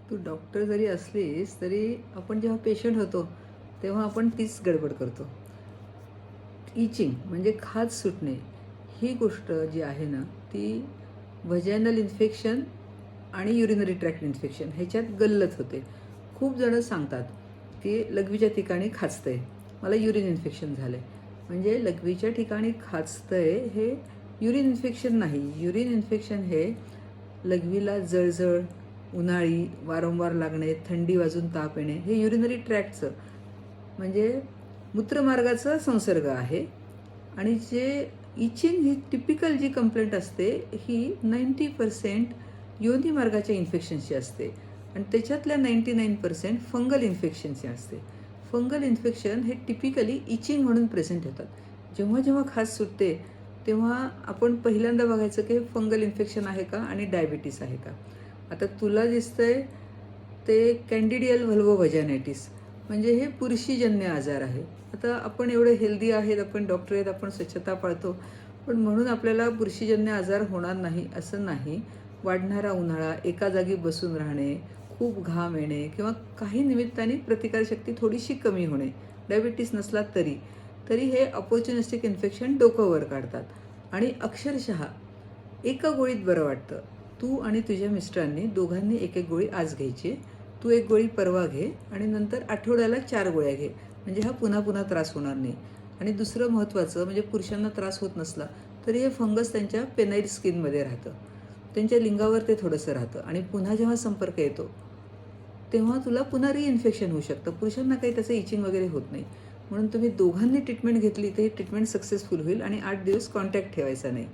तू doctor जरी असलीस तरी आपण जेव्हा पेशंट होतो तेव्हा आपण तीच गडबड करतो. इचिंग म्हणजे खाज सुटणे ही गोष्ट जी आहे ना ती व्हजायनल इन्फेक्शन आणि युरिनरी ट्रॅक्ट इन्फेक्शन ह्याच्यात गल्लत होते. खूप जणं सांगतात की लघवीच्या ठिकाणी खाजतंय, मला युरिन इन्फेक्शन झालं आहे. म्हणजे लघवीच्या ठिकाणी खाजतंय हे युरिन इन्फेक्शन नाही. युरिन इन्फेक्शन हे लघवीला जळजळ, उन्हाळी, वारंवार लागणे, थंडी वाजून ताप येणे हे युरिनरी ट्रॅक्टचं म्हणजे मूत्रमार्गाचा संसर्ग आहे. आणि जे इचिंग ही टिपिकल जी कंप्लेंट असते ही 90% योनी मार्गाच्या इन्फेक्शनची असते आणि त्याच्यातल्या 99% फंगल इन्फेक्शनची असते. फंगल इन्फेक्शन हे टिपिकली इचिंग म्हणून प्रेझेंट होतात. जेव्हा जेव्हा खाज सुटते तेव्हा आपण पहिल्यांदा बघायचं की फंगल इन्फेक्शन आहे का आणि डायबिटीस आहे का. आता तुला दिसतंय ते कॅन्डिडियल व्हल्वोव्हाजायनायटिस म्हणजे हे पुरुषीजन्य आजार आहे. आता आपण एवढे हेल्दी आहेत, आपण डॉक्टर आहेत, आपण स्वच्छता पाळतो, पण म्हणून आपल्याला बुरशीजन्य आजार होणार नाही असं नाही. वाढणारा उन्हाळा, एका जागी बसून राहणे, खूप घाम येणे किंवा काही निमित्ताने प्रतिकारशक्ती थोडीशी कमी होणे, डायबिटीस नसला तरी तरी हे अपॉर्च्युनिस्टिक इन्फेक्शन डोकं वर काढतात आणि अक्षरशः एका गोळीत बरं वाटतं. तू आणि तुझ्या मिस्टरांनी दोघांनी एक एक गोळी आज घ्यायची. तू एक गोळी परवा घे आणि नंतर आठवड्याला 4 गोळ्या घे. म्हणजे हा पुन्हा पुन्हा त्रास होणार नाही. आणि दुसरं महत्त्वाचं म्हणजे पुरुषांना त्रास होत नसला तरी हे फंगस त्यांच्या पेनाइल स्किनमध्ये राहतं. त्यांच्या लिंगावर ते थोडंसं राहतं आणि पुन्हा जेव्हा संपर्क येतो तेव्हा तुला पुन्हा रिइन्फेक्शन होऊ शकतं. पुरुषांना काही त्याचं इचिंग वगैरे होत नाही. म्हणून तुम्ही दोघांनी ट्रीटमेंट घेतली तर ही ट्रीटमेंट सक्सेसफुल होईल आणि 8 दिवस कॉन्टॅक्ट ठेवायचा नाही.